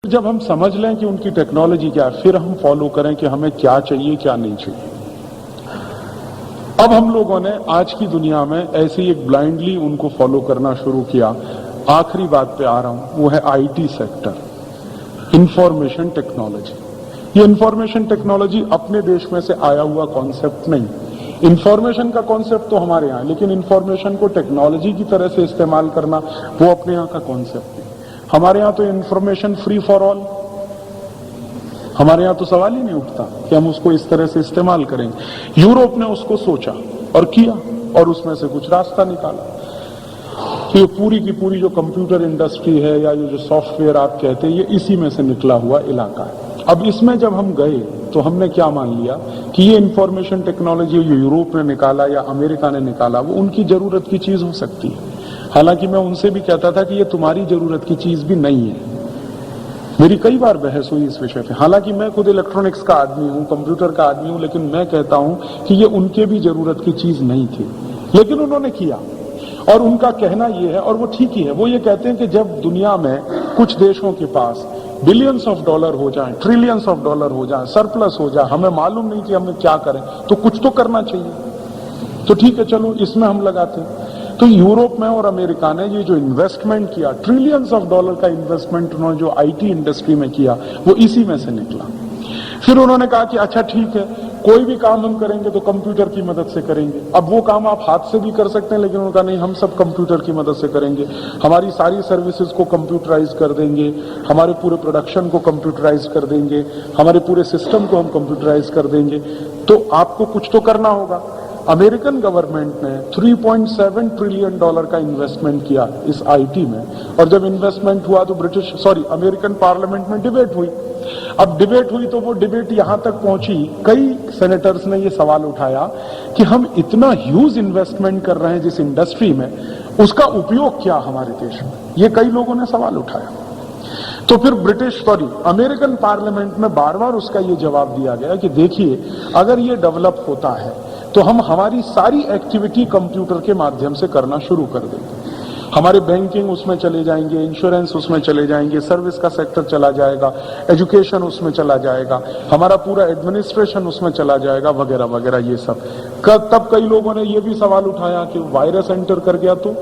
जब हम समझ लें कि उनकी टेक्नोलॉजी क्या है, फिर हम फॉलो करें कि हमें क्या चाहिए क्या नहीं चाहिए। अब हम लोगों ने आज की दुनिया में ऐसे ही एक ब्लाइंडली उनको फॉलो करना शुरू किया। आखिरी बात पे आ रहा हूं, वो है आईटी सेक्टर, इंफॉर्मेशन टेक्नोलॉजी। ये इंफॉर्मेशन टेक्नोलॉजी अपने देश में से आया हुआ कॉन्सेप्ट नहीं। इंफॉर्मेशन का कॉन्सेप्ट तो हमारे यहाँ, लेकिन इंफॉर्मेशन को टेक्नोलॉजी की तरह से इस्तेमाल करना वो अपने यहाँ का कॉन्सेप्ट नहीं। हमारे यहाँ तो इंफॉर्मेशन फ्री फॉर ऑल, हमारे यहाँ तो सवाल ही नहीं उठता कि हम उसको इस तरह से इस्तेमाल करेंगे। यूरोप ने उसको सोचा और किया और उसमें से कुछ रास्ता निकाला। तो ये पूरी की पूरी जो कंप्यूटर इंडस्ट्री है या ये जो सॉफ्टवेयर आप कहते हैं, ये इसी में से निकला हुआ इलाका है। अब इसमें जब हम गए तो हमने क्या मान लिया कि ये इंफॉर्मेशन टेक्नोलॉजी जो यूरोप ने निकाला या अमेरिका ने निकाला वो उनकी जरूरत की चीज हो सकती है। हालांकि मैं उनसे भी कहता था कि ये तुम्हारी जरूरत की चीज भी नहीं है। मेरी कई बार बहस हुई इस विषय पे। हालांकि मैं खुद इलेक्ट्रॉनिक्स का आदमी हूं, कंप्यूटर का आदमी हूं, लेकिन मैं कहता हूं कि ये उनके भी जरूरत की चीज नहीं थी, लेकिन उन्होंने किया। और उनका कहना ये है, और वो ठीक ही है, वो ये कहते हैं कि जब दुनिया में कुछ देशों के पास बिलियंस ऑफ डॉलर हो जाए, ट्रिलियंस ऑफ डॉलर हो जाए, सरप्लस हो जाए, हमें मालूम नहीं कि हमें क्या करें, तो कुछ तो करना चाहिए। तो ठीक है, चलो इसमें हम लगाते हैं। तो यूरोप में और अमेरिका ने ये जो इन्वेस्टमेंट किया, ट्रिलियंस ऑफ डॉलर का इन्वेस्टमेंट उन्होंने जो आईटी इंडस्ट्री में किया, वो इसी में से निकला। फिर उन्होंने कहा कि अच्छा ठीक है, कोई भी काम हम करेंगे तो कंप्यूटर की मदद से करेंगे। अब वो काम आप हाथ से भी कर सकते हैं, लेकिन उन्होंने कहा नहीं, हम सब कंप्यूटर की मदद से करेंगे। हमारी सारी सर्विसेज को कंप्यूटराइज कर देंगे, हमारे पूरे प्रोडक्शन को कंप्यूटराइज कर देंगे, हमारे पूरे सिस्टम को हम कंप्यूटराइज कर देंगे। तो आपको कुछ तो करना होगा। अमेरिकन गवर्नमेंट ने 3.7 ट्रिलियन डॉलर का इन्वेस्टमेंट किया इस आईटी में। और जब इन्वेस्टमेंट हुआ तो अमेरिकन पार्लियामेंट में डिबेट हुई। अब डिबेट हुई तो वो डिबेट यहां तक पहुंची, कई सेनेटर्स ने ये सवाल उठाया कि हम इतना ह्यूज इन्वेस्टमेंट कर रहे हैं जिस इंडस्ट्री में, उसका उपयोग क्या हमारे देश में, ये कई लोगों ने सवाल उठाया। तो फिर अमेरिकन पार्लियामेंट में बार बार उसका ये जवाब दिया गया कि देखिए, अगर ये डेवलप होता है तो हम हमारी सारी एक्टिविटी कंप्यूटर के माध्यम से करना शुरू कर देंगे। हमारे बैंकिंग उसमें चले जाएंगे, इंश्योरेंस उसमें चले जाएंगे, सर्विस का सेक्टर चला जाएगा, एजुकेशन उसमें चला जाएगा, हमारा पूरा एडमिनिस्ट्रेशन उसमें चला जाएगा, वगैरह वगैरह ये सब। तब कई लोगों ने ये भी सवाल उठाया कि वायरस एंटर कर गया तो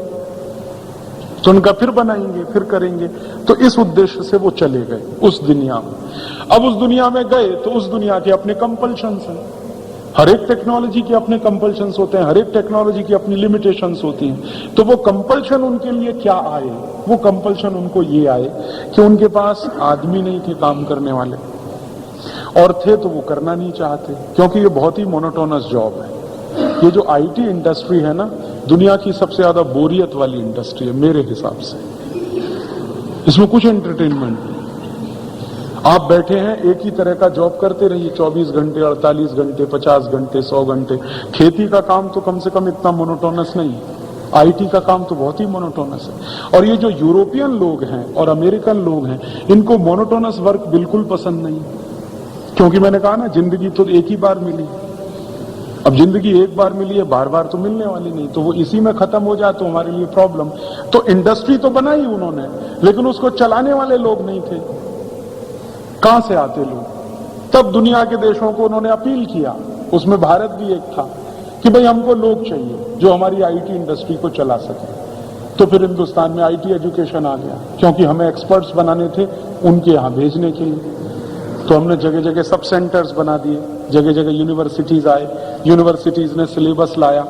उनका फिर बनाएंगे, फिर करेंगे। तो इस उद्देश्य से वो चले गए उस दुनिया में। अब उस दुनिया में गए तो उस दुनिया के अपने कंपल्शंस हैं। हर एक टेक्नोलॉजी के अपने कंपल्शंस होते हैं, हर एक टेक्नोलॉजी की अपनी लिमिटेशंस होती हैं। तो वो कंपल्शन उनके लिए क्या आए? वो कंपल्शन उनको ये आए कि उनके पास आदमी नहीं थे काम करने वाले, और थे तो वो करना नहीं चाहते, क्योंकि ये बहुत ही मोनोटोनस जॉब है। ये जो आईटी इंडस्ट्री है ना, दुनिया की सबसे ज्यादा बोरियत वाली इंडस्ट्री है मेरे हिसाब से। इसमें कुछ एंटरटेनमेंट नहीं। आप बैठे हैं, एक ही तरह का जॉब करते रहिए 24 घंटे, 48 घंटे, 50 घंटे, 100 घंटे। खेती का काम तो कम से कम इतना मोनोटोनस नहीं है, आईटी का काम तो बहुत ही मोनोटोनस है। और ये जो यूरोपियन लोग हैं और अमेरिकन लोग हैं, इनको मोनोटोनस वर्क बिल्कुल पसंद नहीं, क्योंकि मैंने कहा ना, जिंदगी तो एक ही बार मिली। अब जिंदगी एक बार मिली है, बार बार तो मिलने वाली नहीं, तो वो इसी में खत्म हो जाए तो हमारे लिए प्रॉब्लम। तो इंडस्ट्री तो बनाई उन्होंने, लेकिन उसको चलाने वाले लोग नहीं थे। कहां से आते लोग? तब दुनिया के देशों को उन्होंने अपील किया, उसमें भारत भी एक था, कि भाई हमको लोग चाहिए जो हमारी आईटी इंडस्ट्री को चला सके। तो फिर हिंदुस्तान में आईटी एजुकेशन आ गया, क्योंकि हमें एक्सपर्ट्स बनाने थे उनके यहां भेजने के लिए। तो हमने जगह जगह सब सेंटर्स बना दिए, जगह जगह यूनिवर्सिटीज आए, यूनिवर्सिटीज ने सिलेबस लाया,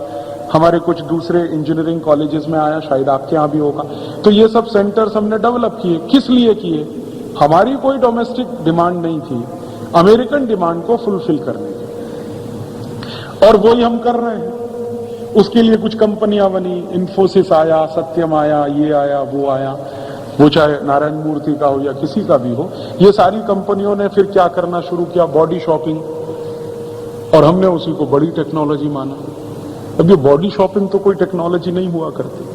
हमारे कुछ दूसरे इंजीनियरिंग कॉलेजेस में आया, शायद आपके यहां भी होगा। तो ये सब सेंटर्स हमने डेवलप किए। किस लिए किए? हमारी कोई डोमेस्टिक डिमांड नहीं थी, अमेरिकन डिमांड को फुलफिल करने की, और वही हम कर रहे हैं। उसके लिए कुछ कंपनियां बनी, इन्फोसिस आया, सत्यम आया, ये आया, वो चाहे नारायण मूर्ति का हो या किसी का भी हो। ये सारी कंपनियों ने फिर क्या करना शुरू किया? बॉडी शॉपिंग, और हमने उसी को बड़ी टेक्नोलॉजी माना। अब ये बॉडी शॉपिंग तो कोई टेक्नोलॉजी नहीं हुआ करती।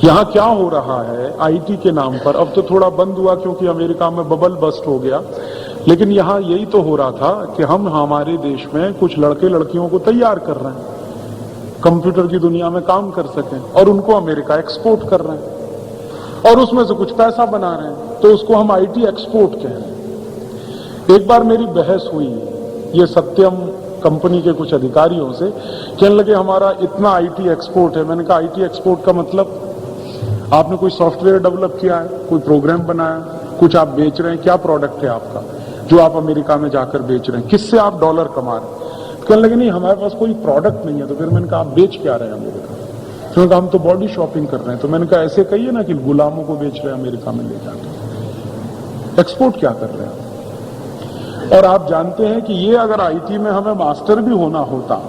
यहां क्या हो रहा है आईटी के नाम पर, अब तो थोड़ा बंद हुआ क्योंकि अमेरिका में बबल बस्ट हो गया, लेकिन यहां यही तो हो रहा था कि हम हमारे देश में कुछ लड़के लड़कियों को तैयार कर रहे हैं, कंप्यूटर की दुनिया में काम कर सकें, और उनको अमेरिका एक्सपोर्ट कर रहे हैं। और उसमें से कुछ पैसा बना रहे हैं, तो उसको हम आईटी एक्सपोर्ट कह रहे हैं। एक बार मेरी बहस हुई ये सत्यम कंपनी के कुछ अधिकारियों से, कहने लगे हमारा इतना आईटी एक्सपोर्ट है। मैंने कहा आईटी एक्सपोर्ट का मतलब आपने कोई सॉफ्टवेयर डेवलप किया है, कोई प्रोग्राम बनाया, कुछ आप बेच रहे हैं, क्या प्रोडक्ट है आपका जो आप अमेरिका में जाकर बेच रहे हैं, किससे आप डॉलर कमा रहे हैं? कहने लगे नहीं हमारे पास कोई प्रोडक्ट नहीं है। तो फिर मैंने कहा आप बेच क्या रहे हैं अमेरिका? तो मैंने कहा हम तो बॉडी शॉपिंग कर रहे हैं। तो मैंने कहा ऐसे कहिए ना कि गुलामों को बेच रहे हैं अमेरिका में ले जाकर, एक्सपोर्ट क्या कर रहे हैं? और आप जानते हैं कि ये अगर आईटी में हमें मास्टर भी होना होता,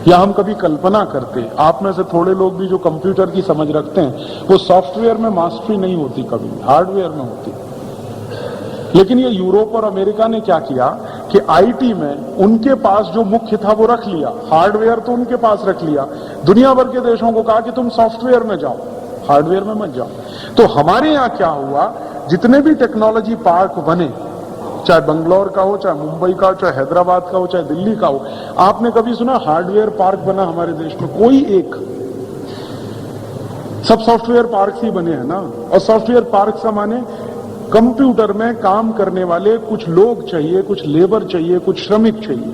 या हम कभी कल्पना करते, आप में से थोड़े लोग भी जो कंप्यूटर की समझ रखते हैं, वो सॉफ्टवेयर में मास्टरी नहीं होती, कभी हार्डवेयर में होती। लेकिन ये यूरोप और अमेरिका ने क्या किया कि आईटी में उनके पास जो मुख्य था वो रख लिया, हार्डवेयर तो उनके पास रख लिया। दुनिया भर के देशों को कहा कि तुम सॉफ्टवेयर में जाओ, हार्डवेयर में मत जाओ। तो हमारे यहां क्या हुआ, जितने भी टेक्नोलॉजी पार्क बने, चाहे बंगलौर का हो, चाहे मुंबई का हो, चाहे हैदराबाद का हो, चाहे दिल्ली का हो, आपने कभी सुना हार्डवेयर पार्क बना हमारे देश में? कोई एक। सब सॉफ्टवेयर पार्क ही बने हैं ना। और सॉफ्टवेयर पार्क से माने कंप्यूटर में काम करने वाले कुछ लोग चाहिए, कुछ लेबर चाहिए, कुछ श्रमिक चाहिए।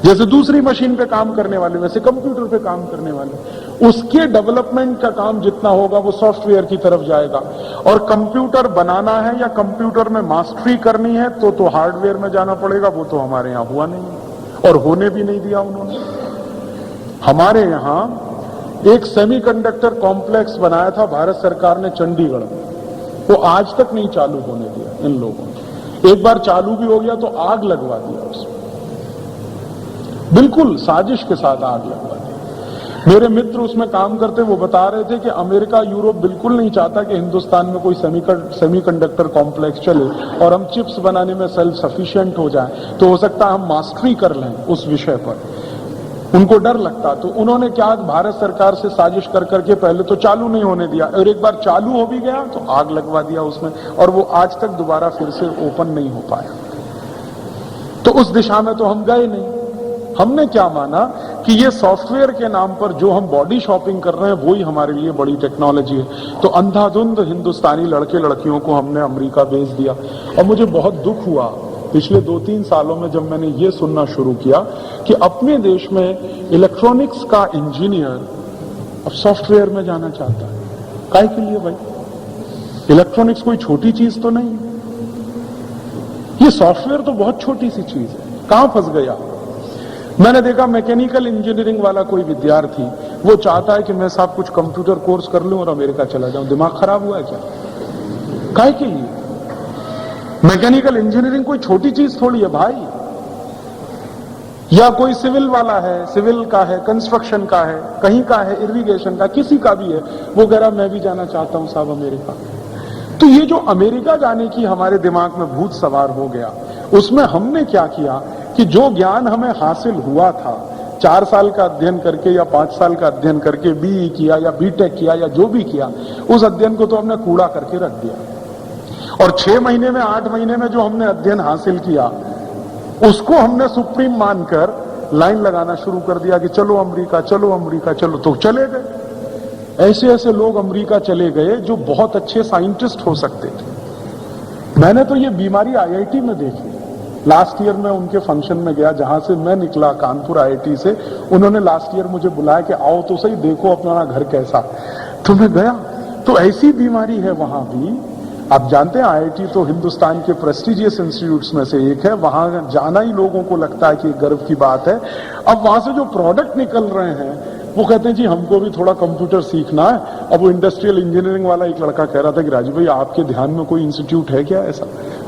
जैसे दूसरी मशीन पे काम करने वाले, वैसे कंप्यूटर पे काम करने वाले। उसके डेवलपमेंट का काम जितना होगा वो सॉफ्टवेयर की तरफ जाएगा। और कंप्यूटर बनाना है या कंप्यूटर में मास्टरी करनी है तो हार्डवेयर में जाना पड़ेगा। वो तो हमारे यहां हुआ नहीं और होने भी नहीं दिया उन्होंने। हमारे यहां एक सेमीकंडक्टर कॉम्प्लेक्स बनाया था भारत सरकार ने चंडीगढ़ में, वो आज तक नहीं चालू होने दिया इन लोगों ने। एक बार चालू भी हो गया तो आग लगवा दिया उसमें, बिल्कुल साजिश के साथ आग लगवा दी। मेरे मित्र उसमें काम करते, वो बता रहे थे कि अमेरिका यूरोप बिल्कुल नहीं चाहता कि हिंदुस्तान में कोई सेमीकंडक्टर कॉम्प्लेक्स चले और हम चिप्स बनाने में सेल्फ सफिशिएंट हो जाए, तो हो सकता है हम मास्टरी कर लें उस विषय पर। उनको डर लगता, तो उन्होंने क्या भारत सरकार से साजिश कर करके पहले तो चालू नहीं होने दिया, और एक बार चालू हो भी गया तो आग लगवा दिया उसमें, और वो आज तक दोबारा फिर से ओपन नहीं हो पाया। तो उस दिशा में तो हम गए नहीं। हमने क्या माना कि ये सॉफ्टवेयर के नाम पर जो हम बॉडी शॉपिंग कर रहे हैं वो ही हमारे लिए बड़ी टेक्नोलॉजी है। तो अंधाधुंध हिंदुस्तानी लड़के लड़कियों को हमने अमेरिका भेज दिया। और मुझे बहुत दुख हुआ पिछले 2-3 सालों में जब मैंने ये सुनना शुरू किया कि अपने देश में इलेक्ट्रॉनिक्स का इंजीनियर अब सॉफ्टवेयर में जाना चाहता है। काहे के लिए भाई? इलेक्ट्रॉनिक्स कोई छोटी चीज तो नहीं, ये सॉफ्टवेयर तो बहुत छोटी सी चीज है। कहां फंस गया? मैंने देखा मैकेनिकल इंजीनियरिंग वाला कोई विद्यार्थी, वो चाहता है कि मैं साहब कुछ कंप्यूटर कोर्स कर लूं और अमेरिका चला जाऊं। दिमाग खराब हुआ है क्या? काहे के लिए? मैकेनिकल इंजीनियरिंग कोई छोटी चीज थोड़ी है भाई। या कोई सिविल वाला है, सिविल का है, कंस्ट्रक्शन का है, कहीं का है, इरिगेशन का, किसी का भी है, वो कह रहा मैं भी जाना चाहता हूं साहब अमेरिका। तो ये जो अमेरिका जाने की हमारे दिमाग में भूत सवार हो गया, उसमें हमने क्या किया कि जो ज्ञान हमें हासिल हुआ था 4 साल का अध्ययन करके या 5 साल का अध्ययन करके, बीई किया या बीटेक किया या जो भी किया, उस अध्ययन को तो हमने कूड़ा करके रख दिया। और 6 महीने में 8 महीने में जो हमने अध्ययन हासिल किया उसको हमने सुप्रीम मानकर लाइन लगाना शुरू कर दिया कि चलो अमेरिका, चलो अमेरिका, चलो। तो चले गए। ऐसे ऐसे लोग अमेरिका चले गए जो बहुत अच्छे साइंटिस्ट हो सकते थे। मैंने तो ये बीमारी आईआईटी में देखी। लास्ट ईयर मैं उनके फंक्शन में गया जहां से मैं निकला, कानपुर आईआईटी से। उन्होंने लास्ट ईयर मुझे बुलाया कि आओ तो सही, देखो अपना घर कैसा। तो मैं गया तो ऐसी बीमारी है वहां भी। आप जानते हैं आईआईटी तो हिंदुस्तान के प्रेस्टिजियस इंस्टीट्यूट्स में से एक है। वहां जाना ही लोगों को लगता है कि गर्व की बात है। अब वहां से जो प्रोडक्ट निकल रहे हैं वो कहते हैं जी हमको भी थोड़ा कंप्यूटर सीखना है। अब वो इंडस्ट्रियल इंजीनियरिंग वाला एक लड़का कह रहा था कि राजीव भाई आपके ध्यान में कोई इंस्टीट्यूट है क्या ऐसा?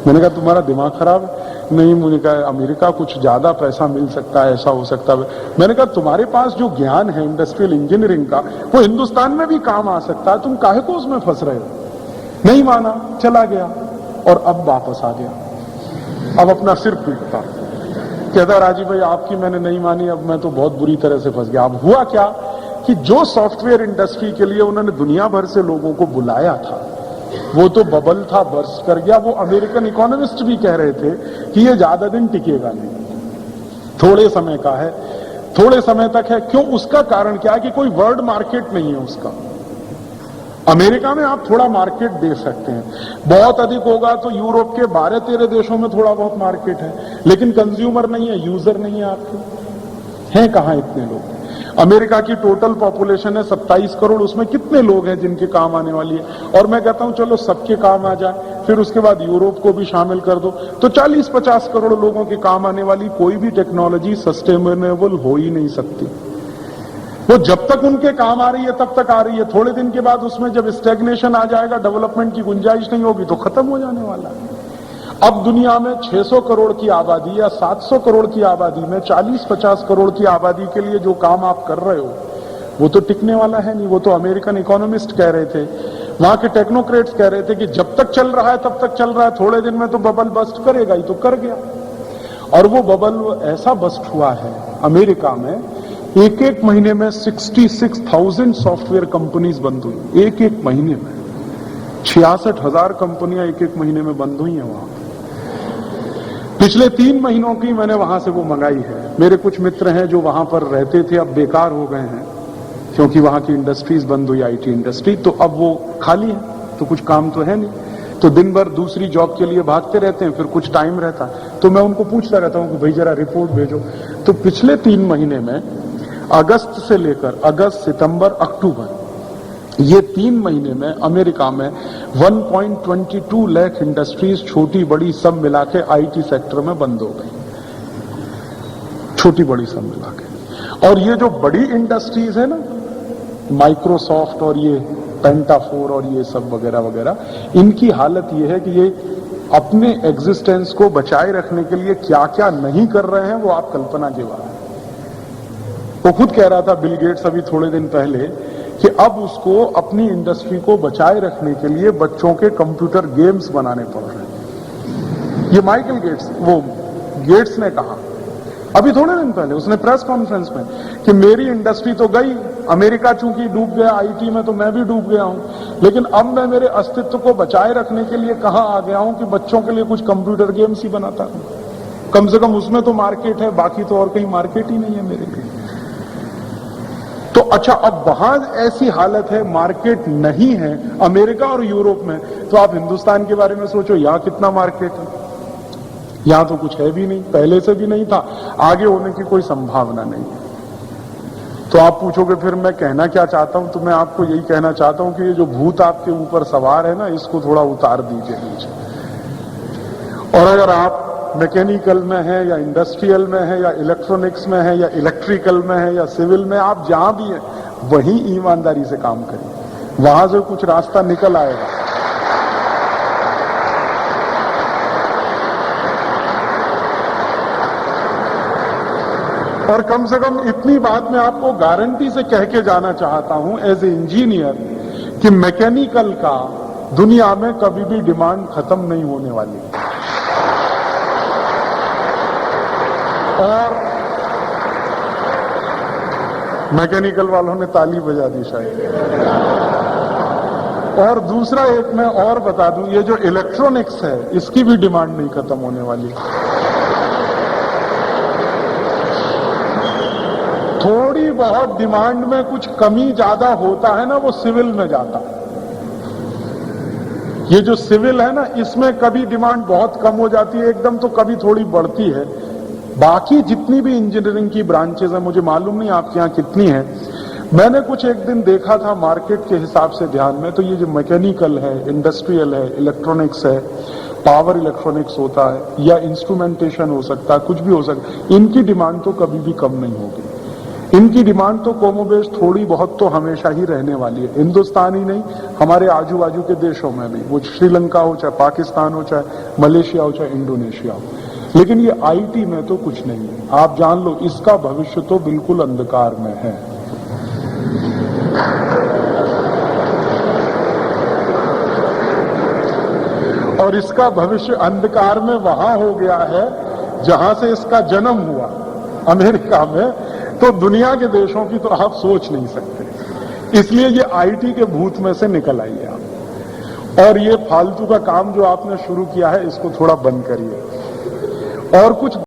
मैंने कहा तुम्हारा दिमाग खराब है? नहीं, मुझे कहा अमेरिका कुछ ज्यादा पैसा मिल सकता है, ऐसा हो सकता है। मैंने कहा तुम्हारे पास जो ज्ञान है इंडस्ट्रियल इंजीनियरिंग का वो हिंदुस्तान में भी काम आ सकता है, तुम काहे को उसमें फंस रहे हो? नहीं माना, चला गया और अब वापस आ गया। अब अपना सिर पीटता, कहता राजीव भाई आपकी मैंने नहीं मानी, अब मैं तो बहुत बुरी तरह से फंस गया। अब हुआ क्या कि जो सॉफ्टवेयर इंडस्ट्री के लिए उन्होंने दुनिया भर से लोगों को बुलाया था वो तो बबल था, बर्स्ट कर गया। वो अमेरिकन इकोनॉमिस्ट भी कह रहे थे कि ये ज्यादा दिन टिकेगा नहीं, थोड़े समय का है, थोड़े समय तक है। क्यों? उसका कारण क्या है कि कोई वर्ल्ड मार्केट नहीं है उसका। अमेरिका में आप थोड़ा मार्केट दे सकते हैं, बहुत अधिक होगा तो यूरोप के 12-13 देशों में थोड़ा बहुत मार्केट है, लेकिन कंज्यूमर नहीं है, यूजर नहीं है आपके। हैं कहां इतने लोग? अमेरिका की टोटल पॉपुलेशन है 27 करोड़, उसमें कितने लोग हैं जिनके काम आने वाली है? और मैं कहता हूं चलो सबके काम आ जाए, फिर उसके बाद यूरोप को भी शामिल कर दो, तो 40-50 करोड़ लोगों के काम आने वाली कोई भी टेक्नोलॉजी सस्टेनेबल हो ही नहीं सकती। वो जब तक उनके काम आ रही है तब तक आ रही है, थोड़े दिन के बाद उसमें जब स्टैग्नेशन आ जाएगा, डेवलपमेंट की गुंजाइश नहीं होगी, तो खत्म हो जाने वाला है। अब दुनिया में 600 करोड़ की आबादी या 700 करोड़ की आबादी में 40-50 करोड़ की आबादी के लिए जो काम आप कर रहे हो वो तो टिकने वाला है नहीं। वो तो अमेरिकन इकोनॉमिस्ट कह रहे थे, वहां के टेक्नोक्रेट्स कह रहे थे कि जब तक चल रहा है तब तक चल रहा है, थोड़े दिन में तो बबल बस्ट करेगा ही, तो कर गया। और वो बबल ऐसा बस्ट हुआ है अमेरिका में, एक महीने में 66,000 सॉफ्टवेयर कंपनीज बंद हुई, एक महीने में 66,000 कंपनियां एक महीने में बंद हुई हैं वहां। पिछले 3 महीनों की मैंने वहां से वो मंगाई है। मेरे कुछ मित्र हैं जो वहां पर रहते थे, अब बेकार हो गए हैं क्योंकि वहां की इंडस्ट्रीज बंद हुई, आईटी इंडस्ट्री, तो अब वो खाली है, तो कुछ काम तो है नहीं, तो दिन भर दूसरी जॉब के लिए भागते रहते हैं, फिर कुछ टाइम रहता, तो मैं उनको पूछता रहता हूं कि भाई जरा रिपोर्ट भेजो। तो पिछले 3 महीने में अगस्त से लेकर अगस्त, सितंबर, अक्टूबर, ये 3 महीने में अमेरिका में 1.22 लाख इंडस्ट्रीज छोटी बड़ी सब मिला के आईटी सेक्टर में बंद हो गई, छोटी बड़ी सब मिला के। और ये जो बड़ी इंडस्ट्रीज है ना, माइक्रोसॉफ्ट और ये पेंटाफोर और ये सब वगैरह वगैरह, इनकी हालत ये है कि ये अपने एग्जिस्टेंस को बचाए रखने के लिए क्या क्या नहीं कर रहे हैं वो आप कल्पना के बाहर है। वो खुद कह रहा था बिल गेट्स अभी थोड़े दिन पहले कि अब उसको अपनी इंडस्ट्री को बचाए रखने के लिए बच्चों के कंप्यूटर गेम्स बनाने पड़ रहे हैं। ये माइकल गेट्स, वो गेट्स ने कहा अभी थोड़े दिन पहले, उसने प्रेस कॉन्फ्रेंस में, कि मेरी इंडस्ट्री तो गई, अमेरिका चूंकि डूब गया आईटी में, तो मैं भी डूब गया हूं, लेकिन अब मैं मेरे अस्तित्व को बचाए रखने के लिए कहां आ गया हूं कि बच्चों के लिए कुछ कंप्यूटर गेम्स ही बनाता हूं। कम से कम उसमें तो मार्केट है, बाकी तो और कहीं मार्केट ही नहीं है मेरे लिए। तो अच्छा, अब वहां ऐसी हालत है, मार्केट नहीं है अमेरिका और यूरोप में, तो आप हिंदुस्तान के बारे में सोचो, यहां कितना मार्केट है? यहां तो कुछ है भी नहीं, पहले से भी नहीं था, आगे होने की कोई संभावना नहीं है। तो आप पूछोगे फिर मैं कहना क्या चाहता हूं, तो मैं आपको यही कहना चाहता हूं कि ये जो भूत आपके ऊपर सवार है ना, इसको थोड़ा उतार दीजिए नीचे। और अगर आप मैकेनिकल में है या इंडस्ट्रियल में है या इलेक्ट्रॉनिक्स में है या इलेक्ट्रिकल में है या सिविल में, आप जहां भी हैं वहीं ईमानदारी से काम करिए, वहां से कुछ रास्ता निकल आएगा। और कम से कम इतनी बात मैं आपको गारंटी से कह के जाना चाहता हूं एज ए इंजीनियर कि मैकेनिकल का दुनिया में कभी भी डिमांड खत्म नहीं होने वाली। और मैकेनिकल वालों ने ताली बजा दी शायद। और दूसरा एक मैं और बता दूं, ये जो इलेक्ट्रॉनिक्स है इसकी भी डिमांड नहीं खत्म होने वाली। थोड़ी बहुत डिमांड में कुछ कमी ज्यादा होता है ना, वो सिविल में जाता है। ये जो सिविल है ना, इसमें कभी डिमांड बहुत कम हो जाती है एकदम, तो कभी थोड़ी बढ़ती है। बाकी जितनी भी इंजीनियरिंग की ब्रांचेज हैं, मुझे मालूम नहीं आपके यहां कितनी है, मैंने कुछ एक दिन देखा था मार्केट के हिसाब से ध्यान में, तो ये जो मैकेनिकल है, इंडस्ट्रियल है, इलेक्ट्रॉनिक्स है, पावर इलेक्ट्रॉनिक्स होता है या इंस्ट्रूमेंटेशन हो सकता है, कुछ भी हो सकता है, इनकी डिमांड तो कभी भी कम नहीं होगी। इनकी डिमांड तो कोमोबेश थोड़ी बहुत तो हमेशा ही रहने वाली है। हिंदुस्तान ही नहीं, हमारे आजू बाजू के देशों में भी, वो श्रीलंका हो, चाहे पाकिस्तान हो, चाहे मलेशिया हो, चाहे इंडोनेशिया हो। लेकिन ये आईटी में तो कुछ नहीं है। आप जान लो, इसका भविष्य तो बिल्कुल अंधकार में है। और इसका भविष्य अंधकार में वहां हो गया है जहां से इसका जन्म हुआ, अमेरिका में। तो दुनिया के देशों की तो आप सोच नहीं सकते। इसलिए ये आईटी के भूत में से निकल आइए आप, और ये फालतू का काम जो आपने शुरू किया है इसको थोड़ा बंद करिए और कुछ